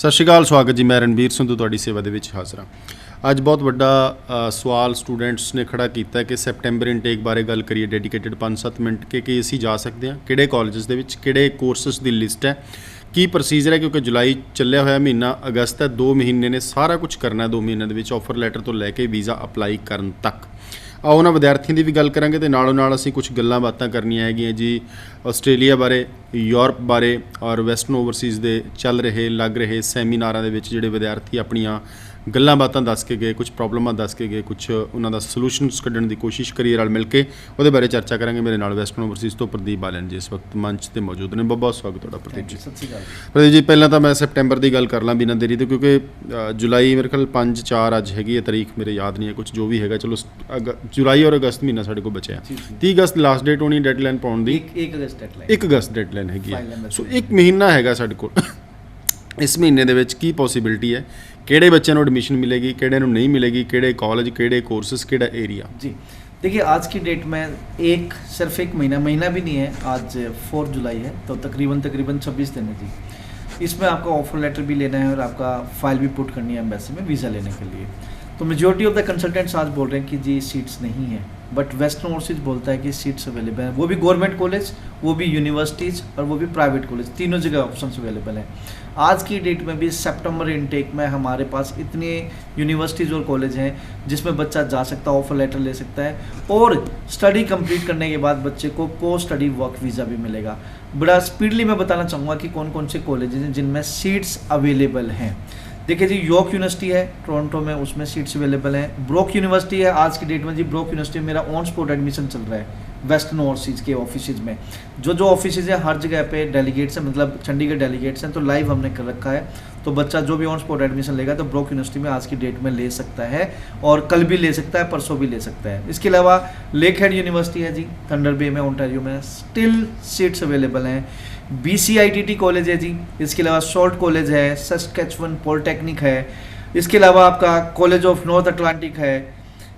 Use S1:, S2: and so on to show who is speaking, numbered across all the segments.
S1: ਸਤਿ ਸ਼੍ਰੀ ਅਕਾਲ, ਸਵਾਗਤ ਜੀ। ਮੈਂ ਰਣਬੀਰ ਸੰਧੂ ਤੁਹਾਡੀ ਸੇਵਾ ਦੇ ਵਿੱਚ ਹਾਜ਼ਰ ਹਾਂ। ਅੱਜ ਬਹੁਤ ਵੱਡਾ ਸਵਾਲ ਸਟੂਡੈਂਟਸ ਨੇ ਖੜਾ ਕੀਤਾ ਕਿ ਸੈਪਟੈਂਬਰ ਇਨਟੇਕ ਬਾਰੇ ਗੱਲ ਕਰੀਏ ਡੈਡੀਕੇਟਡ 5-7 ਮਿੰਟ ਕਿ ਅਸੀਂ ਜਾ ਸਕਦੇ ਹਾਂ, ਕਿਹੜੇ ਕਾਲਜਸ ਦੇ ਵਿੱਚ ਕਿਹੜੇ ਕੋਰਸਸ ਦੀ ਲਿਸਟ ਹੈ, ਕੀ ਪ੍ਰੋਸੀਜਰ ਹੈ, ਕਿਉਂਕਿ ਜੁਲਾਈ ਚੱਲਿਆ ਹੋਇਆ ਮਹੀਨਾ, ਅਗਸਤ ਹੈ, 2 ਮਹੀਨੇ ਨੇ ਸਾਰਾ ਕੁਝ ਕਰਨਾ। 2 ਮਹੀਨਿਆਂ ਦੇ ਵਿੱਚ ਆਫਰ ਲੈਟਰ ਤੋਂ ਲੈ ਕੇ ਵੀਜ਼ਾ ਅਪਲਾਈ ਕਰਨ ਤੱਕ। ਆਓ ਉਹਨਾਂ ਵਿਦਿਆਰਥੀਆਂ ਦੀ ਵੀ ਗੱਲ ਕਰਾਂਗੇ ਅਤੇ ਨਾਲੋਂ ਨਾਲ ਅਸੀਂ ਕੁਝ ਗੱਲਾਂ ਬਾਤਾਂ ਕਰਨੀਆਂ ਹੈਗੀਆਂ ਜੀ ਆਸਟ੍ਰੇਲੀਆ ਬਾਰੇ, ਯੂਰਪ ਬਾਰੇ ਔਰ ਵੈਸਟਰਨ ਓਵਰਸੀਜ਼ ਦੇ ਚੱਲ ਰਹੇ ਲੱਗ ਰਹੇ ਸੈਮੀਨਾਰਾਂ ਦੇ ਵਿੱਚ ਜਿਹੜੇ ਵਿਦਿਆਰਥੀ ਆਪਣੀਆਂ ਗੱਲਾਂ ਬਾਤਾਂ ਦੱਸ ਕੇ ਗਏ, ਕੁਝ ਪ੍ਰੋਬਲਮਾਂ ਦੱਸ ਕੇ ਗਏ, ਕੁਝ ਉਹਨਾਂ ਦਾ ਸੋਲੂਸ਼ਨਸ ਕੱਢਣ ਦੀ ਕੋਸ਼ਿਸ਼ ਕਰੀਏ ਰਲ ਮਿਲ ਕੇ, ਉਹਦੇ ਬਾਰੇ ਚਰਚਾ ਕਰਾਂਗੇ। ਮੇਰੇ ਨਾਲ ਵੈਸਟਰਨ ਓਵਰਸੀਜ਼ ਤੋਂ ਪ੍ਰਦੀਪ ਬਾਲਨ ਜੀ ਇਸ ਵਕਤ ਮੰਚ 'ਤੇ ਮੌਜੂਦ ਨੇ। ਬਹੁਤ ਬਹੁਤ ਸਵਾਗਤ ਤੁਹਾਡਾ ਪ੍ਰਦੀਪ ਜੀ।
S2: ਸਤਿ ਸ਼੍ਰੀ ਅਕਾਲ
S1: ਪ੍ਰਦੀਪ ਜੀ, ਪਹਿਲਾਂ ਤਾਂ ਮੈਂ ਸੈਪਟੈਂਬਰ ਦੀ ਗੱਲ ਕਰ ਲਾਂ ਬਿਨਾਂ ਦੇਰੀ ਤੋਂ, ਕਿਉਂਕਿ ਜੁਲਾਈ ਮੇਰੇ ਖਿਆਲ 5-4 ਅੱਜ ਹੈਗੀ ਹੈ ਤਾਰੀਖ, ਮੇਰੇ ਯਾਦ ਨਹੀਂ ਹੈ ਕੁਝ ਜੋ ਵੀ ਹੈਗਾ। ਚਲੋ ਜੁਲਾਈ ਔਰ ਅਗਸਤ ਮਹੀਨਾ ਸਾਡੇ ਕੋਲ ਬਚਿਆ। 30 ਅਗਸਤ ਲਾਸਟ ਡੇਟ ਹੋਣੀ ਡੈਡਲਾਈਨ ਪਾਉਣ ਦੀ।
S2: 1 ਅਗਸਤ ਡੈਡਲਾਈਨ
S1: 1 ਅਗਸਤ ਡੈਡਲਾਈਨ ਹੈਗੀ ਹੈ। ਸੋ 1 ਮਹੀਨਾ ਹੈਗਾ ਸਾਡੇ ਕੋਲ। ਇਸ ਮਹੀਨੇ ਦੇ ਵਿੱਚ ਕੀ ਪੋਸੀਬਿਲਿਟੀ ਹੈ, ਕਿਹੜੇ ਬੱਚਿਆਂ ਨੂੰ एडमिशन मिलेगी, ਕਿਹੜੇ ਨੂੰ नहीं मिलेगी, ਕਿਹੜੇ कॉलेज, ਕਿਹੜੇ कोर्सेस, ਕਿਹੜਾ एरिया?
S2: जी देखिए, आज की डेट में सिर्फ एक महीना भी नहीं है। आज 4 जुलाई है, तो तकरीबन 26 दिन है जी। इसमें आपका ऑफर लेटर भी लेना है और आपका फाइल भी पुट करनी है एम्बेसी में वीज़ा लेने के लिए। तो मेजोरिटी ऑफ द कंसल्टेंट्स आज बोल रहे हैं कि जी सीट्स नहीं है, बट वेस्टर्न ओवरसीज बोलता है कि सीट्स अवेलेबल हैं, वो भी गवर्नमेंट कॉलेज, वो भी यूनिवर्सिटीज़ और वो भी प्राइवेट कॉलेज, तीनों जगह ऑप्शंस अवेलेबल हैं। आज की डेट में भी सितंबर इनटेक में हमारे पास इतने यूनिवर्सिटीज़ और कॉलेज हैं जिसमें बच्चा जा सकता है, ऑफर लेटर ले सकता है और स्टडी कंप्लीट करने के बाद बच्चे को पोस्ट स्टडी वर्क वीज़ा भी मिलेगा। बड़ा स्पीडली मैं बताना चाहूँगा कि कौन कौन से कॉलेजेस हैं जिनमें सीट्स अवेलेबल हैं। देखिए जी, यॉर्क यूनिवर्सिटी है टोरंटो में, उसमें सीट्स अवेलेबल हैं। ब्रोक यूनिवर्सिटी है आज की डेट में जी। ब्रोक यूनिवर्सिटी में मेरा ऑन स्पॉट एडमिशन चल रहा है वेस्टर्न ओवरसीज़ के ऑफिसेज में। जो ऑफिसेज हैं हर जगह पे डेलीगेट्स हैं, मतलब चंडीगढ़ डेलीगेट्स हैं, तो लाइव हमने कर रखा है। तो बच्चा जो भी ऑन स्पॉट एडमिशन लेगा तो ब्रोक यूनिवर्सिटी में आज की डेट में ले सकता है और कल भी ले सकता है, परसों भी ले सकता है। इसके अलावा लेक हेड यूनिवर्सिटी है जी, थंडर बे में, ओंटारियो में, स्टिल सीट्स अवेलेबल हैं। BCITT कॉलेज है जी। इसके अलावा सॉल्ट कॉलेज है, सस्केचुअन पॉलिटेक्निक है। इसके अलावा आपका कॉलेज ऑफ नॉर्थ अटलांटिक है।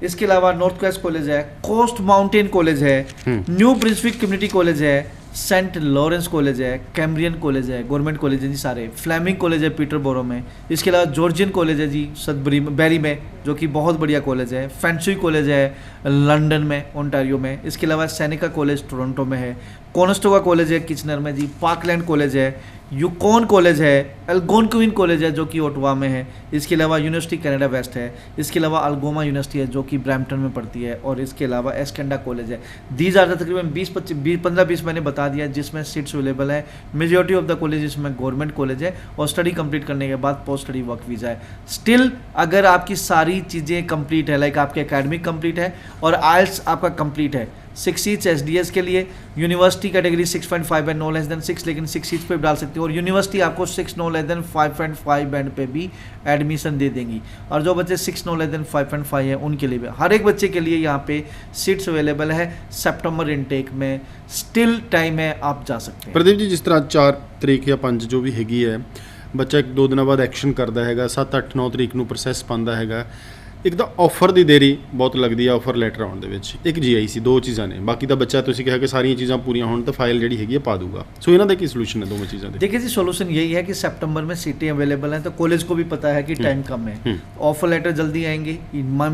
S2: इसके अलावा नॉर्थ वेस्ट कॉलेज है, कोस्ट माउंटेन कॉलेज है, न्यू ब्रिंसविक कम्युनिटी कॉलेज है, सेंट लॉरेंस कॉलेज है, कैम्ब्रियन कॉलेज है, गवर्नमेंट कॉलेज है जी सारे। फ्लेमिंग कॉलेज है पीटरबोरो में। इसके अलावा जॉर्जियन कॉलेज है जी सदबरी में, जो कि बहुत बढ़िया कॉलेज है। फैंसुई कॉलेज है लंदन में, ओंटारियो में। इसके अलावा सैनिका कॉलेज टोरंटो में है। कोनेस्टोगा कॉलेज है किचनर में जी। पार्कलैंड कॉलेज है, यूकॉन कॉलेज है, एल्गोनक्विन कॉलेज है जो कि ओटवा में है। इसके अलावा यूनिवर्सिटी कनाडा वेस्ट है। इसके अलावा अल्गोमा यूनिवर्सिटी है जो कि ब्रैम्पटन में पड़ती है। और इसके अलावा एस्केंडा कॉलेज है। दीज आर तकरीबन 15-20 मैंने बता दिया जिसमें सीट्स अवेलेबल है। मेजोरिटी ऑफ द कॉलेज इसमें गवर्नमेंट कॉलेज है और स्टडी कंप्लीट करने के बाद पोस्ट स्टडी वर्क वीज़ा है। स्टिल अगर आपकी सारी चीज़ें कंप्लीट है, लाइक आपके एकेडमिक कंप्लीट है और आइल्स आपका कंप्लीट है, 6 सीट्स SDS के लिए, university category 6.5 and no less than 6, लेकिन 6 सीट्स पे भी डाल सकते हो। और यूनिवर्सिटी आपको 6 नो लेस देन 5.5 बैंड पे भी एडमिशन दे देंगी। और जो बच्चे 6 नो लेस देन 5.5 है उनके लिए भी, हर एक बच्चे के लिए यहाँ पे सीट्स अवेलेबल है। सितंबर इनटेक में स्टिल टाइम है, आप जा सकते हैं।
S1: प्रदीप जी, जिस तरह 4 तरीक या 5 जो भी हैगी है, ਬੱਚਾ 1-2 ਦਿਨਾਂ ਬਾਅਦ ਐਕਸ਼ਨ ਕਰਦਾ ਹੈਗਾ, 7-8-9 ਤਰੀਕ ਨੂੰ ਪ੍ਰੋਸੈਸ ਪਾਉਂਦਾ ਹੈਗਾ। ਇੱਕ ਤਾਂ ਆਫਰ ਦੀ ਦੇਰੀ ਬਹੁਤ ਲੱਗਦੀ ਹੈ ਆਫਰ ਲੈਟਰ ਆਉਣ ਦੇ ਵਿੱਚ, ਇੱਕ GIC, 2 ਚੀਜ਼ਾਂ ਨੇ। ਬਾਕੀ ਤਾਂ ਬੱਚਾ ਤੁਸੀਂ ਕਿਹਾ ਕਿ ਸਾਰੀਆਂ ਚੀਜ਼ਾਂ ਪੂਰੀਆਂ ਹੋਣ ਤਾਂ ਫਾਈਲ ਜਿਹੜੀ ਹੈਗੀ ਹੈ ਪਾ ਦੂਗਾ। ਸੋ ਇਹਨਾਂ ਦਾ ਕੀ ਸੋਲੂਸ਼ਨ ਹੈ ਦੋਵੇਂ ਚੀਜ਼ਾਂ ਦੇ?
S2: देखिए जी, सोल्यूशन यही है कि सितंबर में सीटें अवेलेबल हैं, तो कॉलेज को भी पता है कि टाइम कम है, ऑफर लेटर जल्दी आएंगे।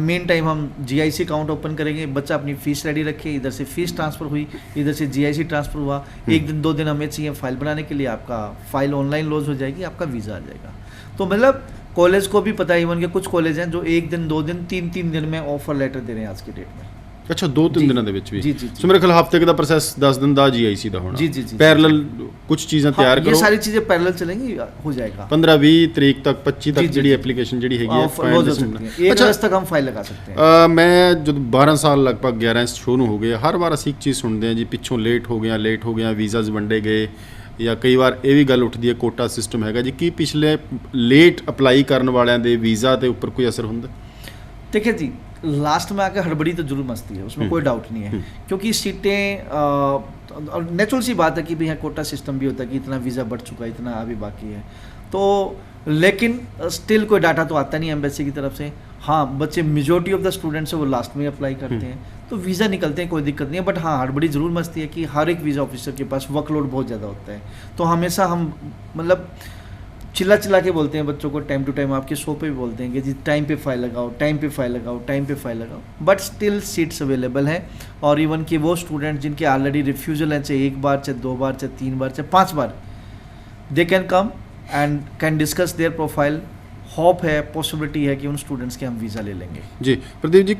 S2: मेन टाइम हम GIC अकाउंट ओपन करेंगे, बच्चा अपनी फीस रेडी रखे, इधर से फीस ट्रांसफ़र हुई, इधर से GIC ट्रांसफ़र हुआ, 1-2 दिन हमें चाहिए फाइल बनाने के लिए, आपका फाइल ऑनलाइन लॉन्च हो जाएगी, आपका वीज़ा आ जाएगा। तो मतलब कॉलेज को भी पता है, इवन के कुछ कॉलेज हैं जो 1 दिन 2 दिन 3 दिन में ऑफर लेटर दे रहे हैं आज की डेट में।
S1: ਅੱਛਾ, 2-3 ਦਿਨਾਂ ਦੇ ਵਿੱਚ ਵੀ?
S2: जी।
S1: ਸੋ ਮੇਰੇ ਖਿਆਲ ਹਫਤੇ ਦਾ ਪ੍ਰੋਸੈਸ 10 ਦਿਨ ਦਾ GIC ਦਾ ਹੋਣਾ।
S2: जी।
S1: ਪੈਰਲਲ ਕੁਝ ਚੀਜ਼ਾਂ ਤਿਆਰ ਕਰੋ,
S2: ये सारी चीज़ें पैरेलल चलेंगी, हो जाएगा।
S1: 15-20 ਤਰੀਕ ਤੱਕ, 25 ਤੱਕ ਜਿਹੜੀ ਐਪਲੀਕੇਸ਼ਨ ਜਿਹੜੀ ਹੈਗੀ ਹੈ
S2: फॉर्म हो सकती है। 1 अगस्त तक हम फाइल लगा सकते हैं।
S1: ਮੈਂ ਜਦੋਂ 12 ਸਾਲ ਲਗਭਗ 11 ਸ਼ੁਰੂ ਨੂੰ ਹੋ ਗਏ, ਹਰ ਵਾਰ ਅਸੀਂ ਇੱਕ ਚੀਜ਼ ਸੁਣਦੇ ਹਾਂ ਜੀ, ਪਿੱਛੋਂ ਲੇਟ ਹੋ ਗਿਆ, ਵੀਜ਼ਾਜ਼ ਵੰਡੇ ਗਏ, ਜਾਂ ਕਈ ਵਾਰ ਇਹ ਵੀ ਗੱਲ ਉੱਠਦੀ ਹੈ ਕੋਟਾ ਸਿਸਟਮ ਹੈਗਾ ਜੀ। ਕੀ ਪਿਛਲੇ ਲੇਟ ਅਪਲਾਈ ਕਰਨ ਵਾਲਿਆਂ ਦੇ ਵੀਜ਼ਾ ਦੇ ਉੱਪਰ ਕੋਈ ਅਸਰ ਹੁੰਦਾ?
S2: देखिए जी, लास्ट में आकर हड़बड़ी तो जरूर मचती है, उसमें कोई डाउट नहीं है, क्योंकि सीटें और नेचुरल सी बात है कि भाई यहाँ कोटा सिस्टम भी होता है कि इतना वीज़ा बढ़ चुका है, इतना अभी बाकी है, तो लेकिन स्टिल कोई डाटा तो आता नहीं है एम्बेसी की तरफ से। हाँ, बच्चे मेजोरिटी ऑफ द स्टूडेंट्स है वो लास्ट में अप्लाई करते हैं, तो वीज़ा निकलते हैं, कोई दिक्कत नहीं है। बट हाँ, हड़बड़ी ज़रूर मचती है कि हर एक वीज़ा ऑफिसर के पास वर्कलोड बहुत ज़्यादा होता है, तो हमेशा हम मतलब चिल्ला चिल्ला के बोलते हैं बच्चों को, टाइम टू टाइम आपके शो पे भी बोलते हैं कि जी टाइम पे फाइल लगाओ, टाइम पे फाइल लगाओ, टाइम पे फाइल लगाओ, बट स्टिल सीट्स अवेलेबल हैं। और इवन कि वो स्टूडेंट जिनके ऑलरेडी रिफ्यूजल हैं, चाहे 1 बार, चाहे 2 बार, चाहे 3 बार, चाहे 5 बार, they can come and can discuss their profile. Hope है, पॉसिबिलिटी है कि उन स्टूडेंट्स के हम वीज़ा ले लेंगे।
S1: ਜੀ ਪ੍ਰਦੀਪ ਜੀ,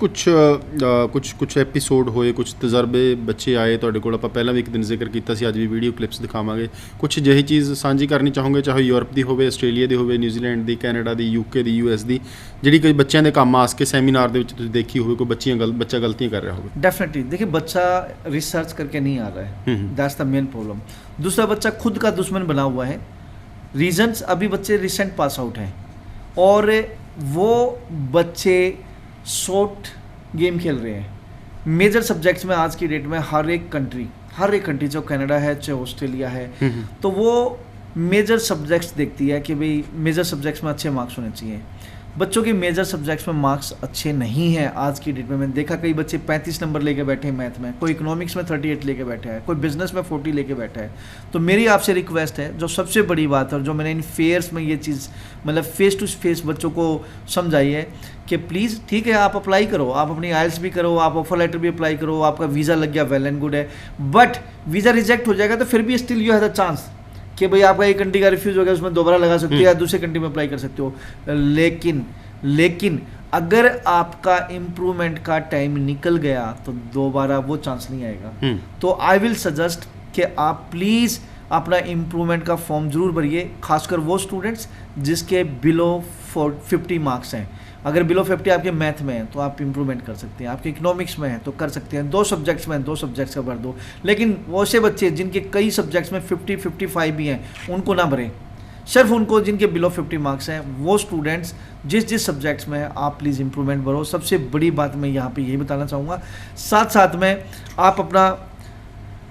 S1: ਕੁਝ ਐਪੀਸੋਡ ਹੋਏ, ਕੁਝ ਤਜਰਬੇ ਬੱਚੇ ਆਏ ਤੁਹਾਡੇ ਕੋਲ, ਆਪਾਂ ਪਹਿਲਾਂ ਵੀ ਇੱਕ ਦਿਨ ਜ਼ਿਕਰ ਕੀਤਾ ਸੀ, ਅੱਜ ਵੀ ਵੀਡੀਓ ਕਲਿੱਪਸ ਦਿਖਾਵਾਂਗੇ। ਕੁਝ ਅਜਿਹੀ ਚੀਜ਼ ਸਾਂਝੀ ਕਰਨੀ ਚਾਹੋਗੇ, ਚਾਹੇ ਯੂਰਪ ਦੀ ਹੋਵੇ, ਆਸਟ੍ਰੇਲੀਆ ਦੀ ਹੋਵੇ, ਨਿਊਜ਼ੀਲੈਂਡ ਦੀ, ਕੈਨੇਡਾ ਦੀ, ਯੂਕੇ ਦੀ, US ਦੀ, ਜਿਹੜੀ ਕੋਈ ਬੱਚਿਆਂ ਦੇ ਕੰਮ ਆ ਕੇ ਸੈਮੀਨਾਰ ਦੇ ਵਿੱਚ ਤੁਸੀਂ ਦੇਖੀ ਹੋਵੇ, ਕੋਈ ਬੱਚਾ ਗਲਤੀਆਂ ਕਰ ਰਿਹਾ ਹੋਵੇ?
S2: डेफिनेटली देखिए, बच्चा रिसर्च करके नहीं आ रहा है, दैट्स द मेन प्रॉब्लम। दूसरा, बच्चा खुद का दुश्मन बना हुआ है। रीजंस, अभी बच्चे रिसेंट पास आउट हैं और वो बच्चे शॉर्ट गेम खेल रहे हैं। मेजर सब्जेक्ट्स में आज की डेट में हर एक कंट्री, चाहे कनाडा है, चाहे ऑस्ट्रेलिया है, तो वो मेजर सब्जेक्ट्स देखती है कि भाई मेजर सब्जेक्ट्स में अच्छे मार्क्स होने चाहिए। बच्चों के मेजर सब्जेक्ट्स में मार्क्स अच्छे नहीं हैं आज की डेट में। मैंने देखा कई बच्चे 35 नंबर लेके बैठे हैं मैथ में, कोई इकोनॉमिक्स में 38 लेके बैठा है, कोई बिजनेस में 40 लेके बैठा है। तो मेरी आपसे रिक्वेस्ट है, जो सबसे बड़ी बात है और जो मैंने इन फेयर्स में ये चीज़ मतलब फेस टू फेस बच्चों को समझाई है कि प्लीज़ ठीक है, आप अप्लाई करो, आप अपनी आइल्स भी करो, आप ऑफर लेटर भी अप्लाई करो, आपका वीज़ा लग गया, वेल एंड गुड है, बट वीज़ा रिजेक्ट हो जाएगा तो फिर भी still you have the chance कि भाई आपका एक कंट्री का रिफ्यूज़ हो गया, उसमें दोबारा लगा सकते हो या दूसरे कंट्री में अप्लाई कर सकते हो। लेकिन अगर आपका इम्प्रूवमेंट का टाइम निकल गया तो दोबारा वो चांस नहीं आएगा। तो आई विल सजेस्ट कि आप प्लीज़ अपना इम्प्रूवमेंट का फॉर्म ज़रूर भरिए, खासकर वो स्टूडेंट्स जिसके बिलो 50 मार्क्स हैं। अगर बिलो 50 आपके मैथ में है तो आप इम्प्रूवमेंट कर सकते हैं, आपके इकोनॉमिक्स में है तो कर सकते हैं, 2 सब्जेक्ट्स में 2 सब्जेक्ट्स का भर दो। लेकिन वैसे बच्चे जिनके कई सब्जेक्ट्स में 50-55 भी हैं उनको ना भरें, सिर्फ उनको जिनके बिलो 50 मार्क्स हैं, वो स्टूडेंट्स जिस सब्जेक्ट्स में है आप प्लीज़ इम्प्रूवमेंट भरो। सबसे बड़ी बात मैं यहाँ पे यही बताना चाहूँगा। साथ में आप अपना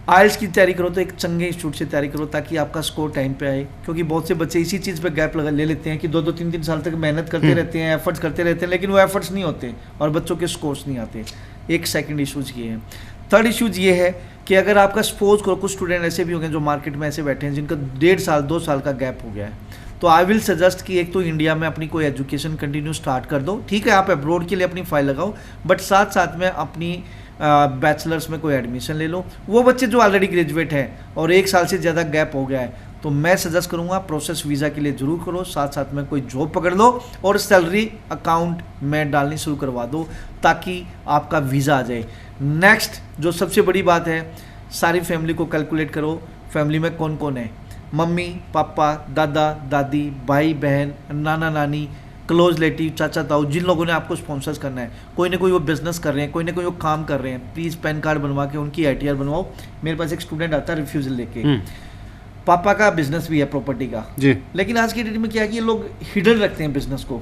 S2: आइल्स की तैयारी करो तो एक चंगे इंस्टीट्यूट से तैयारी करो ताकि आपका स्कोर टाइम पे आए, क्योंकि बहुत से बच्चे इसी चीज़ पे गैप ले लेते हैं कि 2-2 3-3 साल तक मेहनत करते रहते हैं, एफर्ट्स करते रहते हैं, लेकिन वो एफर्ट्स नहीं होते और बच्चों के स्कोर्स नहीं आते। एक सेकंड इशूज़ ये है। थर्ड इशूज़ ये है कि अगर आपका सपोज करो कुछ स्टूडेंट ऐसे भी होंगे जो मार्केट में ऐसे बैठे हैं जिनका 1.5 साल 2 साल का गैप हो गया है, तो आई विल सजेस्ट कि एक तो इंडिया में अपनी कोई एजुकेशन कंटिन्यू स्टार्ट कर दो। ठीक है, आप अब्रॉड के लिए अपनी फाइल लगाओ, बट साथ में अपनी बैचलर्स में कोई एडमिशन ले लो। वो बच्चे जो ऑलरेडी ग्रेजुएट हैं और 1 साल से ज़्यादा गैप हो गया है, तो मैं सजेस्ट करूँगा प्रोसेस वीज़ा के लिए ज़रूर करो, साथ में कोई जॉब पकड़ लो और सैलरी अकाउंट में डालनी शुरू करवा दो ताकि आपका वीज़ा आ जाए। नेक्स्ट जो सबसे बड़ी बात है, सारी फैमिली को कैलकुलेट करो, फैमिली में कौन कौन है, मम्मी पापा, दादा दादी, भाई बहन, नाना नानी, क्लोज रिलेटिव, चाचा ताऊ, जिन लोगों ने आपको स्पॉन्सर्स करना है, कोई ना कोई वो बिजनेस कर रहे हैं, कोई ना कोई वो काम कर रहे हैं, प्लीज़ पैन कार्ड बनवा के उनकी ITR बनवाओ। मेरे पास एक स्टूडेंट आता है रिफ्यूज़ल लेके, पापा का बिजनेस भी है प्रॉपर्टी का जी, लेकिन आज की डेट में क्या है कि ये लोग हिडन रखते हैं बिजनेस को,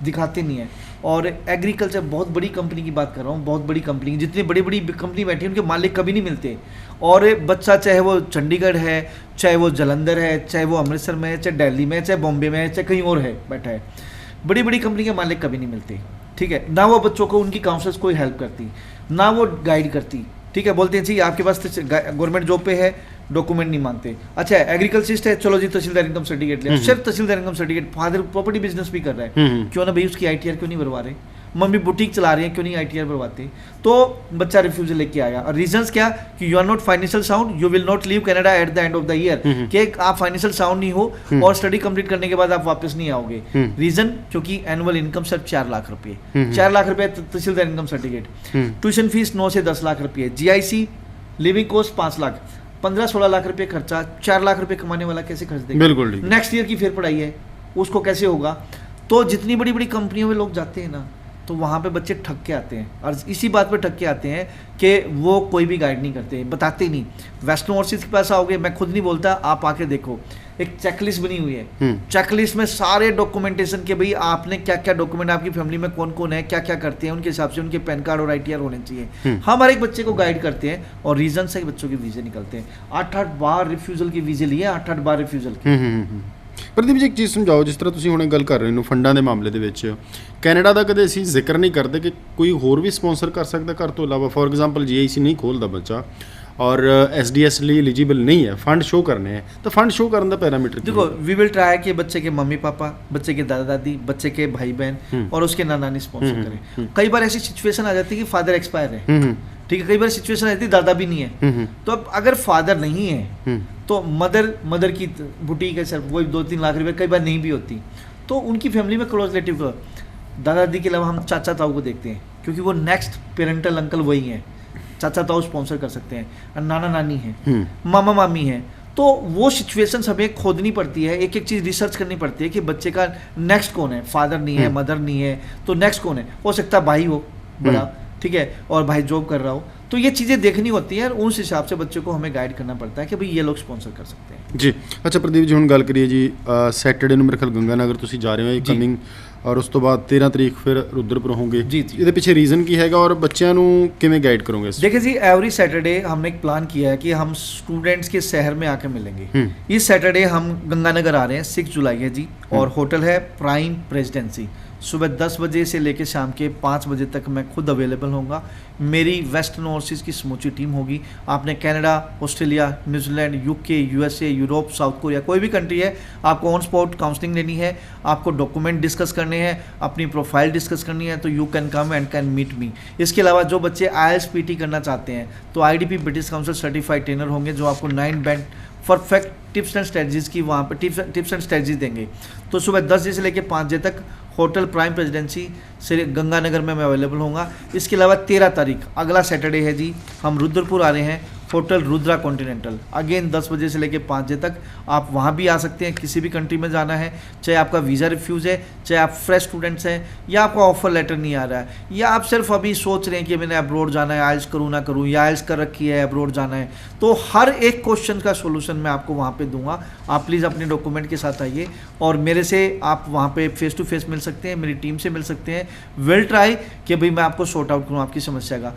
S2: दिखाते नहीं है। और एग्रीकल्चर बहुत बड़ी कंपनी की बात कर रहा हूँ, बहुत बड़ी कंपनी, जितनी बड़ी बड़ी कंपनी बैठी है उनके मालिक कभी नहीं मिलते। और बच्चा चाहे वो चंडीगढ़ है, चाहे वो जालंधर है, चाहे वो अमृतसर में है, चाहे दिल्ली में है, चाहे बॉम्बे में है, चाहे कहीं और है बैठा है, बड़ी बड़ी कंपनी के मालिक कभी नहीं मिलते। ठीक है, ना वो बच्चों को उनकी काउंसलर्स कोई हेल्प करती, ना वो गाइड करती। ठीक है, बोलते हैं जी आपके पास गवर्नमेंट जॉब पे है, डॉक्यूमेंट नहीं मांगते। अच्छा, एग्रीकल्चरिस्ट है, चलो जी तहसीलदार इनकम सर्टिफिकेट ले, सिर्फ तहसीलदार income certificate. Father property business भी कर रहा है, क्यों ना भाई उसकी ITR क्यों नहीं भरवा रहे? मम्मी बुटीक चला रही है, क्यों नहीं ITR भरवाते? तो बच्चा रिफ्यूजल लेके आया। और रीजंस क्या कि you are not financial sound, you will not leave Canada at the end of the year, कि आप फाइनेंशियल साउंड नहीं हो और स्टडी कंप्लीट करने के बाद आप वापस नहीं आओगे। रीजन क्योंकि एनुअल इनकम सिर्फ 4 लाख रुपए, 4 लाख रुपए तहसीलदार इनकम सर्टिफिकेट, ट्यूशन फीस 9 से 10 लाख रुपए, GIC living cost 5 lakh, 15-16 lakh रुपए खर्चा, 4 लाख रुपए कमाने वाला कैसे खर्च देगा? बिल्कुल। नेक्स्ट ईयर की फिर पढ़ाई है, उसको कैसे होगा? तो जितनी बड़ी बड़ी कंपनियों में लोग जाते हैं ना, तो वहाँ पे बच्चे ठग के आते हैं, और इसी बात पे ठग के आते हैं कि वो कोई भी गाइड नहीं करते, बताते नहीं। वेस्टर्न ओवरसीज के पास आओगे, मैं खुद नहीं बोलता, आप आके देखो, एक चेकलिस्ट बनी हुई है, चेकलिस्ट में सारे डॉक्यूमेंटेशन के भाई आपने क्या क्या डॉक्यूमेंट, आपकी फैमिली में कौन कौन है, क्या क्या करते हैं, उनके हिसाब से उनके पैन कार्ड और ITR होने चाहिए। हम हर एक बच्चे को गाइड करते हैं और रीजन से बच्चों के वीजे निकलते हैं। 8-8 बार रिफ्यूजल के वीजे लिए, 8-8 ਬਾਰ रिफ्यूजल के।
S1: ਪ੍ਰਦੀਪ ਜੀ, ਇੱਕ ਚੀਜ਼ ਸਮਝਾਓ, ਜਿਸ ਤਰ੍ਹਾਂ ਤੁਸੀਂ ਹੁਣੇ ਗੱਲ ਕਰ ਰਹੇ ਹੋ ਫੰਡਾਂ ਦੇ ਮਾਮਲੇ ਦੇ ਵਿੱਚ, ਕੈਨੇਡਾ ਦਾ ਕਦੇ ਅਸੀਂ ਜ਼ਿਕਰ ਨਹੀਂ ਕਰਦੇ ਕਿ ਕੋਈ ਹੋਰ ਵੀ ਸਪਾਂਸਰ ਕਰ ਸਕਦਾ ਘਰ ਤੋਂ ਇਲਾਵਾ। ਫੋਰ ਐਗਜ਼ਾਮਪਲ GIC ਨਹੀਂ ਖੋਲ੍ਹਦਾ ਬੱਚਾ, और SDS ਲਈ एलिजिबल नहीं है, फंड शो करने हैं, तो फंड शो करने का पैरामीटर
S2: देखो वी विल ट्राई कि बच्चे के मम्मी पापा, बच्चे के दादा दादी, बच्चे के भाई बहन और उसके नाना नानी स्पॉन्सर करें। कई बार ऐसी सिचुएशन आ जाती है कि फादर एक्सपायर है, ठीक है, कई बार सिचुएशन आ जाती है दादा भी नहीं है, तो अब अगर फादर नहीं है तो मदर की बुटीक है सर, वही 2-3 लाख रुपए कई बार नहीं भी होती, तो उनकी फैमिली में क्लोज रिलेटिव को, दादा दादी के अलावा हम चाचा ताऊ को देखते हैं, क्योंकि वो नेक्स्ट पेरेंटल अंकल वही हैं, चाचा ताऊ स्पॉन्सर कर सकते हैं, और नाना नानी है, मामा मामी है, तो वो सिचुएशन हमें खोदनी पड़ती है, एक एक चीज़ रिसर्च करनी पड़ती है कि बच्चे का नेक्स्ट कौन है, फादर नहीं है, मदर नहीं है, तो नेक्स्ट कौन है, हो सकता है भाई हो बड़ा, ठीक है, और भाई जॉब कर रहा हो, तो ये चीज़ें देखनी होती है, और उस हिसाब से बच्चों को हमें गाइड करना पड़ता है कि भाई ये लोग स्पॉन्सर कर सकते हैं
S1: जी। अच्छा प्रदीप जी, ਹੁਣ ਗੱਲ ਕਰੀਏ ਜੀ ਸੈਟਰਡੇ ਨੂੰ ਮੇਰੇ ਖਿਆਲ ਗੰਗਾਨਗਰ ਤੁਸੀਂ ਜਾ ਰਹੇ ਹੋ ਕਮਿੰਗ, ਔਰ ਉਸ ਤੋਂ ਬਾਅਦ 13 ਤਰੀਕ ਫਿਰ ਰੁद्रपुर ਹੋਗੇ
S2: जी।
S1: ਇਹਦੇ ਪਿੱਛੇ ਰੀਜ਼ਨ ਕੀ ਹੈਗਾ ਔਰ ਬੱਚਿਆਂ ਨੂੰ ਕਿਵੇਂ ਗਾइड करोगे?
S2: देखिए जी, एवरी सैटरडे हमने एक प्लान किया है कि हम स्टूडेंट्स के शहर में आके मिलेंगे। इस सैटरडे हम गंगानगर आ रहे हैं, 6 जुलाई है जी, और होटल है प्राइम प्रेसिडेंसी। सुबह 10 बजे से लेकर शाम के 5 बजे तक मैं खुद अवेलेबल होऊंगा। मेरी वेस्टर्न ओवरसीज़ की समूची टीम होगी। आपने Canada, Australia, New Zealand, UK, USA, Europe, south Korea, कोई भी कंट्री है, आपको ऑन स्पॉट काउंसलिंग लेनी है, आपको डॉक्यूमेंट डिस्कस करने हैं, अपनी प्रोफाइल डिस्कस करनी है, तो you can come and can meet me. इसके अलावा जो बच्चे IELTS PT करना चाहते हैं तो IDP British council certified trainer होंगे, जो आपको 9 band perfect tips and strategies की वहाँ पर टिप्स एंड स्ट्रेटजीज देंगे। तो सुबह 10 बजे से लेकर 5 बजे तक होटल प्राइम प्रेसिडेंसी से गंगानगर में मैं अवेलेबल होऊंगा। इसके अलावा 13 तारीख अगला सैटरडे है जी, हम रुद्रपुर आ रहे हैं, होटल रुद्रा कॉन्टिनेंटल, अगेन 10 बजे से लेकर 5 बजे तक आप वहाँ भी आ सकते हैं। किसी भी कंट्री में जाना है, चाहे आपका वीज़ा रिफ्यूज़ है, चाहे आप फ्रेश स्टूडेंट्स हैं, या आपका ऑफर लेटर नहीं आ रहा है, या आप सिर्फ अभी सोच रहे हैं कि मैंने अब्रॉड जाना है, IELTS करूँ ना करूँ, या IELTS कर रखी है अब्रॉड जाना है, तो हर एक क्वेश्चन का सोल्यूशन मैं आपको वहाँ पे दूंगा। आप प्लीज़ अपने डॉक्यूमेंट के साथ आइए, और मेरे से आप वहाँ पे फेस टू फेस मिल सकते हैं, मेरी टीम से मिल सकते हैं। विल ट्राई कि भाई मैं आपको सॉर्ट आउट करूँ आपकी समस्या का।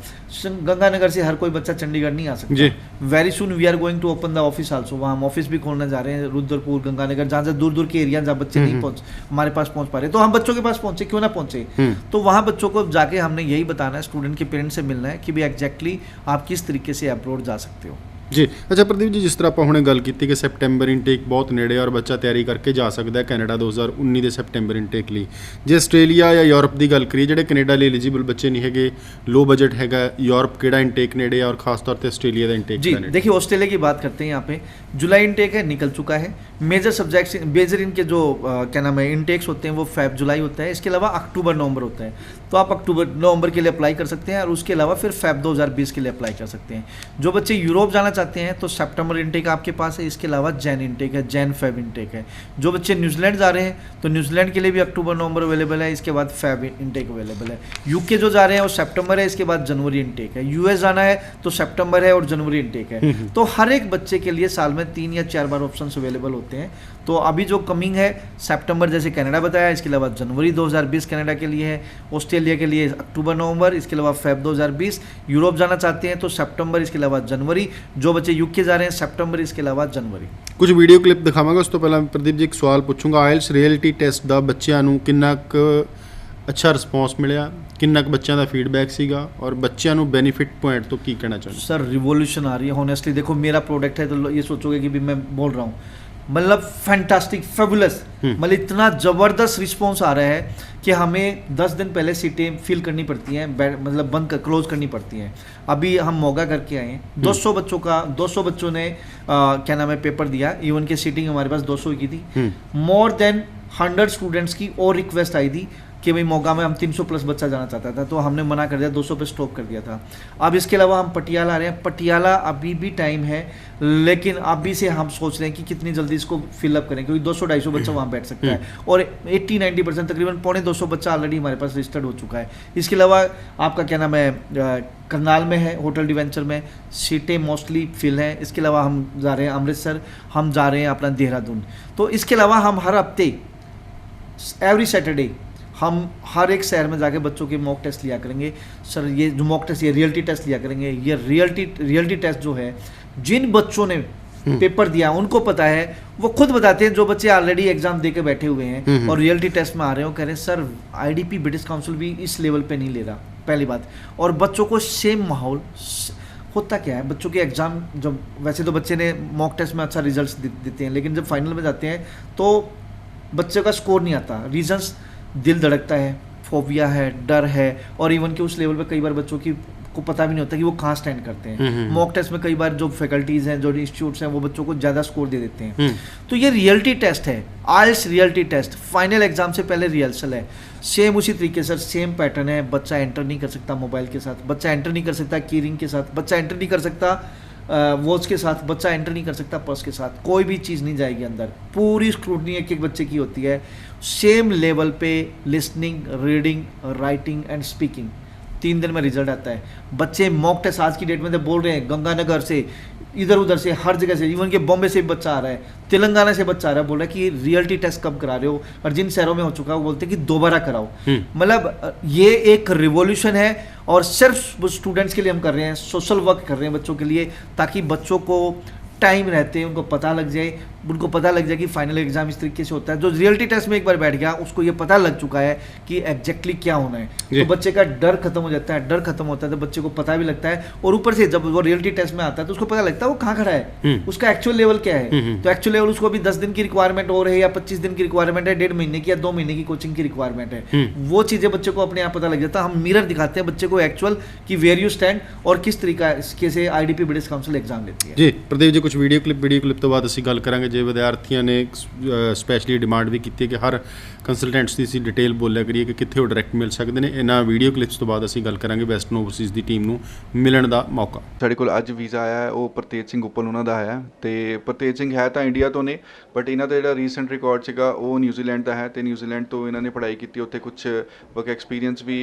S2: गंगानगर से हर कोई बच्चा चंडीगढ़ नहीं आ सकता। Very soon we are going to open the office also, वहाँ हम ऑफिस भी खोलने जा रहे हैं, रुद्रपुर, गंगानगर, जहाँ से दूर दूर के एरिया जहाँ बच्चे नहीं पहुँच हमारे पास पहुँच पा रहे, तो हम बच्चों के पास पहुँचे, क्यों ना पहुँचे। तो वहाँ बच्चों को जाके हमने यही बताना है, स्टूडेंट के पेरेंट्स से मिलना है कि भाई एग्जैक्टली आप किस तरीके से अब्रॉड जा सकते हो
S1: जी। अच्छा प्रदीप जी, जिस तरह ਆਪਾਂ ਹੁਣੇ ਗੱਲ ਕੀਤੀ ਕਿ ਸੈਪਟੈਂਬਰ ਇਨਟੇਕ ਬਹੁਤ ਨੇੜੇ ਔਰ ਬੱਚਾ ਤਿਆਰੀ ਕਰਕੇ ਜਾ ਸਕਦਾ ਹੈ ਕੈਨੇਡਾ 2019 ਦੇ ਸੈਪਟੈਂਬਰ ਇਨਟੇਕ ਲਈ। ਜੇ ਆਸਟ੍ਰੇਲੀਆ ਜਾਂ ਯੂਰਪ ਦੀ ਗੱਲ ਕਰੀਏ, ਜਿਹੜੇ ਕੈਨੇਡਾ ਲਈ ਐਲੀਜੀਬਲ ਬੱਚੇ नहीं ਹੈਗੇ, लो बजट हैगा, यूरोप केड़ा इनटेक नेड़े है और खास तौर पे ऑस्ट्रेलिया का इनटेक
S2: जी। देखिए ऑस्ट्रेलिया की बात करते हैं, यहाँ पे जुलाई इनटेक है, निकल चुका है। मेजर सब्जेक्ट्स, मेजर इनके जो क्या नाम है इनटेक्स होते हैं वो फेब जुलाई होता है। इसके अलावा अक्टूबर नवंबर होता है, तो आप अक्टूबर नवंबर के लिए अप्लाई कर सकते हैं, और उसके अलावा फिर फेब 2020 के लिए अप्लाई कर सकते हैं। जो बच्चे यूरोप जाना चाहते हैं तो सितंबर इनटेक आपके पास है, इसके अलावा जैन इनटेक है, जैन फेब इनटेक है। जो बच्चे न्यूजीलैंड जा रहे हैं तो न्यूजीलैंड के लिए भी अक्टूबर नवंबर अवेलेबल है, इसके बाद फेब इनटेक अवेलेबल है। यूके जो जा रहे हैं वो सितंबर है, इसके बाद जनवरी इनटेक है। US जाना है तो सितंबर है और जनवरी इनटेक है। तो हर एक बच्चे के लिए साल में 3 या 4 बार ऑप्शंस अवेलेबल होते हैं। तो अभी जो कमिंग है सितंबर, जैसे कनाडा बताया, इसके अलावा जनवरी 2020 कनाडा के लिए है, ऑस्ट्रेलिया के लिए अक्टूबर नवंबर, इसके अलावा फेब 2020। यूरोप जाना चाहते हैं तो सितंबर, इसके अलावा जनवरी। जो बच्चे यूके जा रहे हैं सितंबर, इसके अलावा जनवरी।
S1: कुछ वीडियो क्लिप दिखावांगा, उस तो पहले प्रदीप जी एक सवाल पूछूंगा। IELTS रियलिटी टेस्ट ਦਾ ਬੱਚਿਆਂ ਨੂੰ ਕਿੰਨਾ ਕੁ ਅੱਛਾ ਰਿਸਪੌਂਸ ਮਿਲਿਆ, ਕਿੰਨਾ ਕੁ ਬੱਚਿਆਂ ਦਾ ਫੀਡਬੈਕ ਸੀਗਾ, और ਬੱਚਿਆਂ ਨੂੰ बेनिफिट पॉइंट तो की कहना चाहूँगा?
S2: सर रिवोल्यूशन आ रही है ऑनेस्टली। देखो मेरा प्रोडक्ट है तो ये सोचोगे कि भी मैं बोल रहा हूँ, मतलब फैंटास्टिक फेबुलस, मतलब इतना ज़बरदस्त रिस्पॉन्स आ रहा है कि हमें 10 दिन पहले सीटें फिल करनी पड़ती हैं, मतलब क्लोज करनी पड़ती हैं। अभी हम मोगा करके आए हैं, 200 बच्चों ने क्या नाम है पेपर दिया, इवन के सीटिंग हमारे पास 200 की थी। मोर देन 100 स्टूडेंट्स की और रिक्वेस्ट आई थी कि भाई मोगा में हम 300 प्लस बच्चा जाना चाहता था, तो हमने मना कर दिया, 200 पे स्टॉप कर दिया था। अब इसके अलावा हम पटियाला आ रहे हैं। पटियाला अभी भी टाइम है, लेकिन अभी से हम सोच रहे हैं कि कितनी जल्दी इसको फिलअप करें, क्योंकि 200-250 बच्चा वहाँ बैठ सकता है, और 80-90% तकरीबन 250 बच्चा ऑलरेडी हमारे पास रजिस्टर्ड हो चुका है। इसके अलावा आपका क्या नाम है करनाल में है, होटल डिवेंचर में सीटें मोस्टली फिल हैं। इसके अलावा हम जा रहे हैं अमृतसर, हम जा रहे हैं अपना देहरादून। तो इसके अलावा हम हर हफ्ते एवरी सैटरडे हम हर एक शहर में जाके बच्चों के मॉक टेस्ट लिया करेंगे। सर ये जो मॉक टेस्ट, ये रियलिटी टेस्ट लिया करेंगे। ये रियलिटी टेस्ट जो है, जिन बच्चों ने पेपर दिया उनको पता है, वो खुद बताते हैं। जो बच्चे ऑलरेडी एग्जाम दे के बैठे हुए हैं और रियलिटी टेस्ट में आ रहे हो, कह रहे हैं सर IDP ब्रिटिश काउंसिल भी इस लेवल पे नहीं ले रहा, पहली बात। और बच्चों को सेम माहौल, होता क्या है, बच्चों के एग्ज़ाम जब वैसे तो बच्चे ने मॉक टेस्ट में अच्छा रिजल्ट देते हैं, लेकिन जब फाइनल में जाते हैं तो बच्चे का स्कोर नहीं आता। रीजंस, दिल धड़कता है, फोबिया है, डर है, और इवन कि उस लेवल पे कई बार बच्चों की को पता भी नहीं होता कि वो कहाँ स्टैंड करते हैं। मॉक टेस्ट में कई बार जो फैकल्टीज़ हैं, जो इंस्टीट्यूट्स हैं, वो बच्चों को ज़्यादा स्कोर दे देते हैं। तो ये रियलिटी टेस्ट है, आइल्स रियलिटी टेस्ट, फाइनल एग्जाम से पहले रिहर्सल है। सेम उसी तरीके से सेम पैटर्न है। बच्चा एंटर नहीं कर सकता मोबाइल के साथ, बच्चा एंटर नहीं कर सकता कीरिंग के साथ, बच्चा एंटर नहीं कर सकता वॉच के साथ, बच्चा एंटर नहीं कर सकता पर्स के साथ, कोई भी चीज़ नहीं जाएगी अंदर। पूरी स्क्रूटनी एक एक बच्चे की होती है, सेम लेवल पे listening, reading, writing and speaking. 3 दिन में रिजल्ट आता है। बच्चे मॉक टेस्ट आज की डेट में तो बोल रहे हैं, गंगानगर से, इधर उधर से, हर जगह से, इवन के बॉम्बे से भी बच्चा आ रहा है, तेलंगाना से बच्चा आ रहा है, बोल रहा है कि रियलिटी टेस्ट कब करा रहे हो, और जिन शहरों में हो चुका है वो बोलते हैं कि दोबारा कराओ। मतलब ये एक रिवॉल्यूशन है, और सिर्फ स्टूडेंट्स के लिए हम कर रहे हैं, सोशल वर्क कर रहे हैं बच्चों के लिए, ताकि बच्चों को टाइम रहते उनको पता लग जाए कि फाइनल एग्जाम इस तरीके से होता है। जो रियलिटी टेस्ट में एक बार बैठ गया उसको ये पता लग चुका है कि एग्जैक्टली क्या होना है, तो बच्चे का डर खत्म हो जाता है। डर खत्म होता है तो बच्चे को पता भी लगता है, और ऊपर से जब वो रियलिटी टेस्ट में आता है तो उसको पता लगता है वो कहाँ खड़ा है, उसका एक्चुअल लेवल क्या है। तो एक्चुअल लेवल उसको अभी 10 दिन की रिक्वायरमेंट हो रही है, या 25 दिन की रिक्वायरमेंट है, 1.5 महीने की या 2 महीने की कोचिंग की रिक्वायरमेंट है, वो चीज़ें बच्चे को अपने आप पता लग जाता है। हम मिरर दिखाते हैं बच्चे को एक्चुअल कि वेयर यू स्टैंड, और किस तरीके से IDP ब्रिटिश काउंसिल एग्जाम लेती है।
S1: जी प्रदीप जी, कुछ ਵੀਡੀਓ ਕਲਿੱਪ ਤੋਂ ਬਾਅਦ ਅਸੀਂ ਗੱਲ ਕਰਾਂਗੇ। ਜੇ ਵਿਦਿਆਰਥੀਆਂ ਨੇ ਸਪੈਸ਼ਲੀ ਡਿਮਾਂਡ ਵੀ ਕੀਤੀ ਹੈ ਕਿ ਹਰ ਕੰਸਲਟੈਂਟਸ ਦੀ ਅਸੀਂ ਡਿਟੇਲ ਬੋਲਿਆ ਕਰੀਏ ਕਿ ਕਿੱਥੇ ਉਹ ਡਾਇਰੈਕਟ ਮਿਲ ਸਕਦੇ ਨੇ, ਇਹਨਾਂ ਵੀਡੀਓ ਕਲਿੱਪਸ ਤੋਂ ਬਾਅਦ ਅਸੀਂ ਗੱਲ ਕਰਾਂਗੇ ਵੈਸਟਰਨ ਓਵਰਸੀਜ਼ ਦੀ ਟੀਮ ਨੂੰ ਮਿਲਣ ਦਾ ਮੌਕਾ।
S3: ਸਾਡੇ ਕੋਲ ਅੱਜ ਵੀਜ਼ਾ ਆਇਆ ਹੈ, ਉਹ ਪ੍ਰਤੇਜ ਸਿੰਘ ਉੱਪਲ ਉਹਨਾਂ ਦਾ ਹੈ, ਤੇ ਪ੍ਰਤੇਜ ਸਿੰਘ ਹੈ ਤਾਂ ਇੰਡੀਆ ਤੋਂ ਨੇ, ਬਟ ਇਹਨਾਂ ਦਾ ਜਿਹੜਾ ਰੀਸੈਂਟ ਰਿਕਾਰਡ ਸੀਗਾ ਉਹ ਨਿਊਜ਼ੀਲੈਂਡ ਦਾ ਹੈ, ਤੇ ਨਿਊਜ਼ੀਲੈਂਡ ਤੋਂ ਇਹਨਾਂ ਨੇ ਪੜ੍ਹਾਈ ਕੀਤੀ, ਉੱਥੇ ਕੁਝ ਵਰਕ ਐਕਸਪੀਰੀਅੰਸ ਵੀ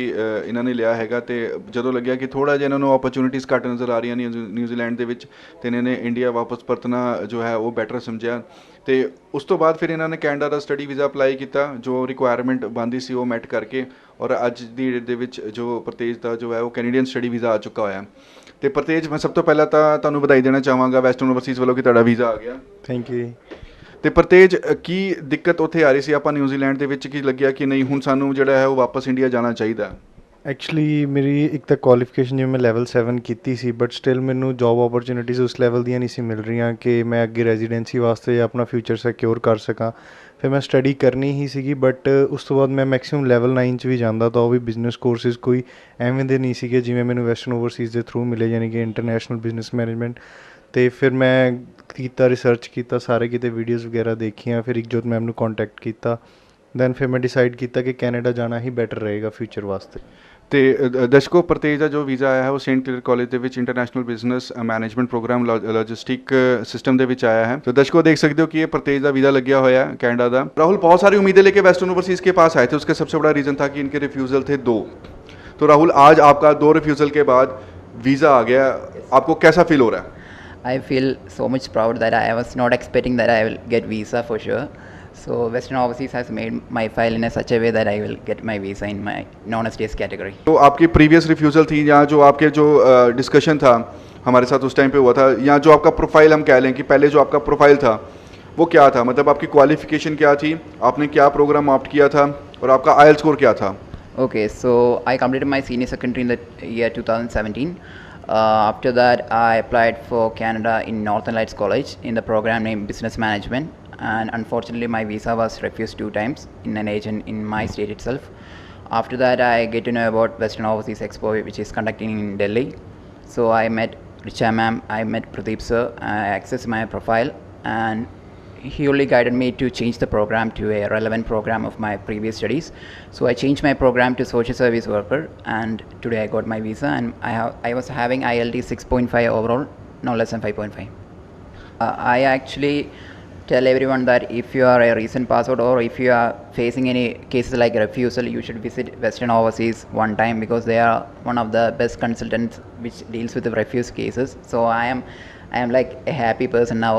S3: ਇਹਨਾਂ ਨੇ ਲਿਆ ਹੈਗਾ। ਤੇ ਜਦੋਂ ਲੱਗਿਆ ਕਿ ਥੋੜ੍ਹਾ ਜਿਹਾ ਇਹਨਾਂ ਨੂੰ ਓਪਰਚੁਨਿਟੀਜ਼ ਘੱਟ ਨਜ਼ਰ ਆ ਰਹੀਆਂ ਨੇ ਨਿਊਜ਼ੀਲੈਂਡ ਦੇ ਵਿੱਚ, ਤੇ ਇਹਨਾਂ ਨੇ ਇੰਡੀਆ ਵਾਪਸ ਪਰਤਣਾ ਜੋ ਹੈ ਉਹ ਬੈਟਰ ਸਮਝਿਆ, ਤੇ ਉਸ ਤੋਂ ਬਾਅਦ ਫਿਰ ਇਹਨਾਂ ਨੇ ਕੈਨੇਡਾ ਦਾ ਸਟੱਡੀ ਵੀਜ਼ਾ ਅਪਲਾਈ ਕੀਤਾ, ਜੋ ਰਿਕੁਆਇਰਮੈਂਟ ਬਣਦੀ ਸੀ ਉਹ ਮੈਟ ਕਰਕੇ, ਔਰ ਅੱਜ ਦੀ ਡੇਟ ਦੇ ਵਿੱਚ ਜੋ ਪ੍ਰਤੇਜ ਦਾ ਜੋ ਹੈ ਉਹ ਕੈਨੇਡੀਅਨ ਸਟੱਡੀ ਵੀਜ਼ਾ ਆ ਚੁੱਕਾ ਹੋਇਆ। ਤੇ ਪ੍ਰਤੇਜ, ਮੈਂ ਸਭ ਤੋਂ ਪਹਿਲਾਂ ਤਾਂ ਤੁਹਾਨੂੰ ਵਧਾਈ ਦੇਣਾ ਚਾਹਾਂਗਾ ਵੈਸਟਰਨ ਓਵਰਸੀਜ਼ ਵੱਲੋਂ ਕਿ ਤੁਹਾਡਾ ਵੀਜ਼ਾ ਆ ਗਿਆ।
S4: Thank you.
S3: ਤੇ ਪ੍ਰਤੇਜ, ਕੀ ਦਿੱਕਤ ਉੱਥੇ ਆ ਰਹੀ ਸੀ ਆਪਾਂ ਨਿਊਜ਼ੀਲੈਂਡ ਦੇ ਵਿੱਚ, ਕੀ ਲੱਗਿਆ ਕਿ ਨਹੀਂ ਹੁਣ ਸਾਨੂੰ ਜਿਹੜਾ ਹੈ ਉਹ ਵਾਪਸ ਇੰਡੀਆ ਜਾਣਾ ਚਾਹੀਦਾ?
S4: ਐਕਚੁਅਲੀ ਮੇਰੀ ਇੱਕ ਤਾਂ ਕੁਆਲੀਫਿਕੇਸ਼ਨ ਜਿਵੇਂ ਮੈਂ ਲੈਵਲ 7 ਕੀਤੀ ਸੀ, ਬਟ ਸਟਿਲ ਮੈਨੂੰ ਜੋਬ ਓਪਰਚੁਨਿਟੀਜ਼ ਉਸ ਲੈਵਲ ਦੀਆਂ ਨਹੀਂ ਸੀ ਮਿਲ ਰਹੀਆਂ ਕਿ ਮੈਂ ਅੱਗੇ ਰੈਜ਼ੀਡੈਂਸੀ ਵਾਸਤੇ ਆਪਣਾ ਫਿਊਚਰ ਸਿਕਿਉਰ ਕਰ ਸਕਾਂ। ਫਿਰ ਮੈਂ ਸਟੱਡੀ ਕਰਨੀ ਹੀ ਸੀਗੀ, ਬਟ ਉਸ ਤੋਂ ਬਾਅਦ ਮੈਂ ਮੈਕਸੀਮਮ ਲੈਵਲ 9 'ਚ ਵੀ ਜਾਂਦਾ ਤਾਂ ਉਹ ਵੀ ਬਿਜ਼ਨਸ ਕੋਰਸਿਸ ਕੋਈ ਐਵੇਂ ਦੇ ਨਹੀਂ ਸੀਗੇ ਜਿਵੇਂ ਮੈਨੂੰ ਵੈਸਟਰਨ ਓਵਰਸੀਜ਼ ਦੇ ਥਰੂ ਮਿਲੇ, ਯਾਨੀ ਕਿ ਇੰਟਰਨੈਸ਼ਨਲ ਬਿਜ਼ਨਸ ਮੈਨੇਜਮੈਂਟ। ਅਤੇ ਫਿਰ ਮੈਂ ਕੀਤਾ, ਰਿਸਰਚ ਕੀਤਾ, ਸਾਰੇ ਕਿਤੇ ਵੀਡੀਓਜ਼ ਵਗੈਰਾ ਦੇਖੀਆਂ, ਫਿਰ ਇਕਜੋਤ ਮੈਮ ਨੂੰ ਕੋਂਟੈਕਟ ਕੀਤਾ, ਦੈਨ ਫਿਰ ਮੈਂ ਡਿਸਾਈਡ ਕੀਤਾ ਕਿ ਕੈਨੇਡਾ ਜਾਣਾ ਹੀ ਬੈਟਰ ਰਹੇਗਾ ਫਿਊਚਰ ਵਾਸਤੇ।
S3: ਤੇ ਦਰਸ਼ਕੋ, ਪ੍ਰਤੇਜ ਦਾ ਜੋ ਵੀਜ਼ਾ ਆਇਆ ਹੈ ਉਹ ਸੇਂਟ ਕਲੇਅਰ ਕਾਲਜ ਦੇ ਵਿੱਚ international business management program logistic system ਦੇ ਵਿੱਚ ਆया है। तो दर्शकों देख सकते हो कि ये प्रतेज का वीज़ा लग गया हुआ है कनाडा का। राहुल बहुत सारी उम्मीदें लेके वेस्टर्न ओवरसीज़ के पास आए थे, उसका सबसे बड़ा रीज़न था कि इनके रिफ्यूज़ल थे 2। तो राहुल, आज आपका 2 रिफ्यूज़ल के बाद वीज़ा आ गया, आपको कैसा फील हो रहा है?
S5: I feel so much proud that I was not expecting that I will get visa for sure. So Western Overseas has made my file in a such a way that I will get my visa in my non-STS category.
S3: तो आपकी previous refusal थी, या जो आपके जो discussion था हमारे साथ उस टाइम पे हुआ था, या जो आपका प्रोफाइल हम कह लें कि पहले जो आपका प्रोफाइल था वो क्या था, मतलब आपकी क्वालिफिकेशन क्या थी, आपने क्या प्रोग्राम ऑप्ट किया था, और आपका IELTS स्कोर क्या था?
S5: Okay, so I completed my senior secondary in the year 2017. After that, I applied for Canada in Northern Lights College in the program named Business Management. And unfortunately my visa was refused 2 times in an agent in my state itself. After that, I get to know about Western Overseas Expo, which is conducting in Delhi. So I met Richa ma'am, I met Pradeep sir, I accessed my profile, and he only guided me to change the program to a relevant program of my previous studies. So I changed my program to social service worker, and today I got my visa, and I was having ILT 6.5 overall, no less than 5.5. I actually tell everyone that if you are a recent pass out, or if you are facing any cases like refusal, you should visit Western Overseas one time, because they are one of the best consultants which deals with the refuse cases. So I am like a happy person now,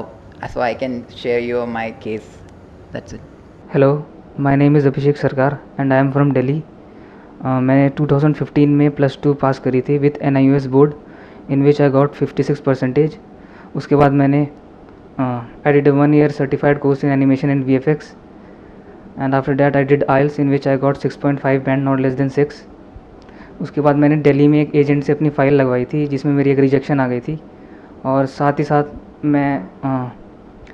S5: so I can share you my case. That's it.
S6: Hello, my name is Abhishek Sarkar and I am from Delhi. मैंने 2015 में +2 पास करी थी with NIUS board, in which I got 56%। उसके बाद मैंने I did a 1 year certified course in animation and VFX, and after that I did IELTS in which I got 6.5 band, not less than 6. उसके बाद मैंने दिल्ली में एक agent से अपनी फ़ाइल लगवाई थी जिसमें मेरी एक रिजेक्शन आ गई थी। और साथ ही साथ मैं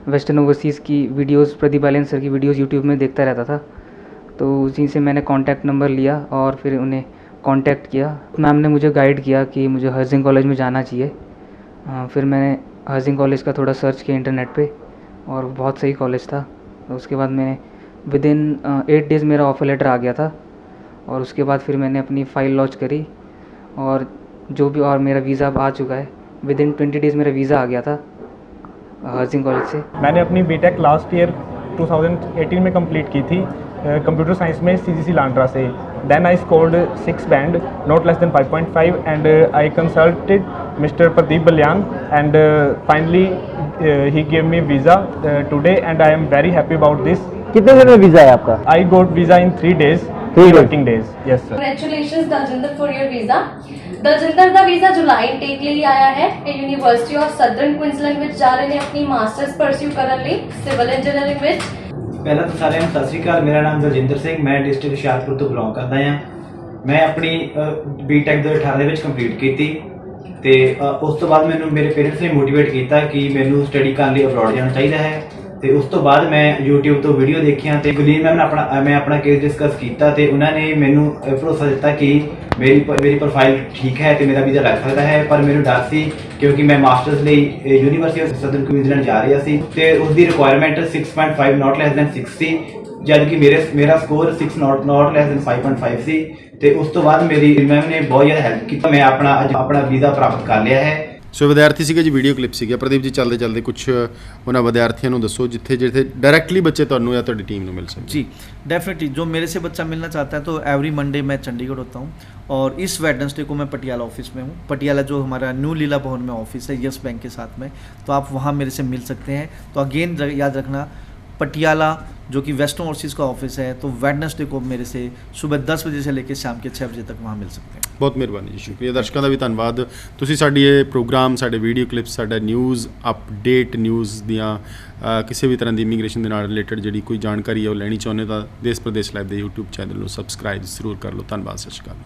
S6: वेस्टर्न ओवरसीज़ की वीडियोस, प्रदीप बालन सर की वीडियोस यूट्यूब में देखता रहता था, तो उसी से मैंने कॉन्टैक्ट नंबर लिया और फिर उन्हें कांटेक्ट किया। मैम ने मुझे गाइड किया कि मुझे हर्जिंग कॉलेज में जाना चाहिए। फिर मैंने हर्जिंग कॉलेज का थोड़ा सर्च किया इंटरनेट पे और बहुत सही कॉलेज था। तो उसके बाद मैंने विदिन 8 डेज़ मेरा ऑफर लेटर आ गया था और उसके बाद फिर मैंने अपनी फ़ाइल लॉन्च करी और जो भी, और मेरा वीज़ा अब आ चुका है। विदिन 20 डेज़ मेरा वीज़ा आ गया था हर्जिंग कॉलेज से।
S7: मैंने अपनी बीटेक लास्ट ईयर 2018 में कंप्लीट की थी कंप्यूटर साइंस में CGC लांड्रा से। Then I scored 6 band, not less than 5.5, and I consulted mister Pradeep Baliyan and finally he gave me visa today and I am very happy about this.
S8: कितने दिन में visa है आपका?
S7: I got visa in 3 days, 3 working days। Yes sir।
S9: Congratulations Daljinder for your visa। Daljinder the visa July intake ਲਈ ਆਇਆ ਹੈ। ਇਹ university of southern ਕੁਇਨਸਲੈਂਡ ਵਿੱਚ ਜਾ ਰਹੇ ਨੇ ਆਪਣੀ ਮਾਸਟਰਸ ਪਰਸਿਊ ਕਰਨ ਲਈ ਸਿਵਲ ਇੰਜੀਨੀਅਰਿੰਗ ਵਿੱਚ।
S10: ਪਹਿਲਾਂ ਤਾਂ ਸਾਰਿਆਂ ਨੂੰ ਸਤਿ ਸ਼੍ਰੀ ਅਕਾਲ। ਮੇਰਾ ਨਾਮ ਦਲਜਿੰਦਰ ਸਿੰਘ, ਮੈਂ ਡਿਸਟ੍ਰਿਕਟ ਹੁਸ਼ਿਆਰਪੁਰ ਤੋਂ ਬਿਲੋਂਗ ਕਰਦਾ ਹਾਂ। ਮੈਂ ਆਪਣੀ ਬੀਟੈਕ 2018 ਦੇ ਵਿੱਚ ਕੰਪਲੀਟ ਕੀਤੀ ਤੇ ਉਸ ਤੋਂ ਬਾਅਦ ਮੈਨੂੰ ਮੇਰੇ ਪੇਰੈਂਟਸ ਨੇ ਮੋਟੀਵੇਟ ਕੀਤਾ ਕਿ ਮੈਨੂੰ ਸਟੱਡੀ ਕਰਨ ਲਈ ਅਬਰੋਡ ਜਾਣਾ ਚਾਹੀਦਾ ਹੈ। ਤੇ ਉਸ ਤੋਂ ਬਾਅਦ ਮੈਂ YouTube ਤੋਂ ਵੀਡੀਓ ਦੇਖੀਆਂ ਤੇ ਗੁਲੀਨ ਮੈਮ ਨਾਲ ਮੈਂ ਆਪਣਾ ਕੇਸ ਡਿਸਕਸ ਕੀਤਾ ਤੇ ਉਹਨਾਂ ਨੇ ਮੈਨੂੰ ਭਰੋਸਾ ਦਿੱਤਾ ਕਿ ਮੇਰੀ ਪ੍ਰੋਫਾਈਲ ਠੀਕ ਹੈ ਤੇ ਮੇਰਾ ਵੀਜ਼ਾ ਲੱਗ ਸਕਦਾ ਹੈ। ਪਰ ਮੈਨੂੰ ਡਰ ਸੀ ਕਿਉਂਕਿ ਮੈਂ ਮਾਸਟਰਸ ਲਈ ਯੂਨੀਵਰਸਿਟੀ ਆਫ ਸਦਰਨ ਕੁਇਨਸਲੈਂਡ ਜਾ ਰਿਹਾ ਸੀ ਤੇ ਉਸ ਦੀ ਰਿਕੁਆਇਰਮੈਂਟ 6.5 ਨਾਟ ਲੈਸ ਦੈਨ 6 ਸੀ, ਜਦ ਕਿ ਮੇਰਾ ਸਕੋਰ 6 ਨਾਟ ਲੈਸ ਦੈਨ 5.5 ਸੀ। ਤੇ ਉਸ ਤੋਂ ਬਾਅਦ ਮੇਰੀ ਮੈਮ ਨੇ ਬਹੁਤ ਜ਼ਿਆਦਾ ਹੈਲਪ ਕੀਤੀ। ਮੈਂ ਆਪਣਾ ਵੀਜ਼ਾ ਪ੍ਰਾਪਤ ਕਰ ਲਿਆ ਹੈ।
S1: ਸੋ ਵਿਦਿਆਰਥੀ ਸੀਗੇ ਜੀ, ਵੀਡੀਓ ਕਲਿੱਪ ਸੀਗੇ। ਪ੍ਰਦੀਪ ਜੀ, ਚੱਲਦੇ ਚੱਲਦੇ ਕੁਝ ਉਹਨਾਂ ਵਿਦਿਆਰਥੀਆਂ ਨੂੰ ਦੱਸੋ ਜਿੱਥੇ डायरेक्टली ਬੱਚੇ ਤੁਹਾਨੂੰ ਜਾਂ ਤੁਹਾਡੀ टीम ਨੂੰ मिल सकते।
S2: जी डेफिनेटली, जो मेरे से बच्चा मिलना चाहता है तो एवरी मंडे मैं चंडीगढ़ होता हूँ और इस वेडनेसडे को मैं पटियाला ऑफिस में हूँ। पटियाला जो हमारा न्यू लीला भवन में ऑफिस है यस बैंक के साथ में, तो आप वहाँ मेरे से मिल सकते हैं। तो अगेन याद रखना, पटियाला जो कि वेस्टर्न ओवरसीज़ का ऑफिस है, तो वेडनेसडे को मेरे से सुबह 10 बजे से लेकर शाम के 6 बजे तक वहाँ मिल सकते हैं।
S1: ਬਹੁਤ ਮਿਹਰਬਾਨੀ ਜੀ, ਸ਼ੁਕਰੀਆ। ਦਰਸ਼ਕਾਂ ਦਾ ਵੀ ਧੰਨਵਾਦ। ਤੁਸੀਂ ਸਾਡੀ ਇਹ ਪ੍ਰੋਗਰਾਮ, ਸਾਡੇ ਵੀਡੀਓ ਕਲਿੱਪ, ਸਾਡਾ ਨਿਊਜ਼ ਅਪਡੇਟ, ਨਿਊਜ਼ ਦੀਆਂ ਕਿਸੇ ਵੀ ਤਰ੍ਹਾਂ ਦੀ ਇਮੀਗ੍ਰੇਸ਼ਨ ਦੇ ਨਾਲ ਰਿਲੇਟਡ ਜਿਹੜੀ ਕੋਈ ਜਾਣਕਾਰੀ ਹੈ ਉਹ ਲੈਣੀ ਚਾਹੁੰਦੇ ਤਾਂ ਦੇਸ਼ ਪ੍ਰਦੇਸ਼ ਲਾਈਵ ਦੇ YouTube ਚੈਨਲ ਨੂੰ ਸਬਸਕ੍ਰਾਈਬ ਜ਼ਰੂਰ ਕਰ ਲਓ। ਧੰਨਵਾਦ, ਸਤਿ ਸ਼੍ਰੀ ਅਕਾਲ।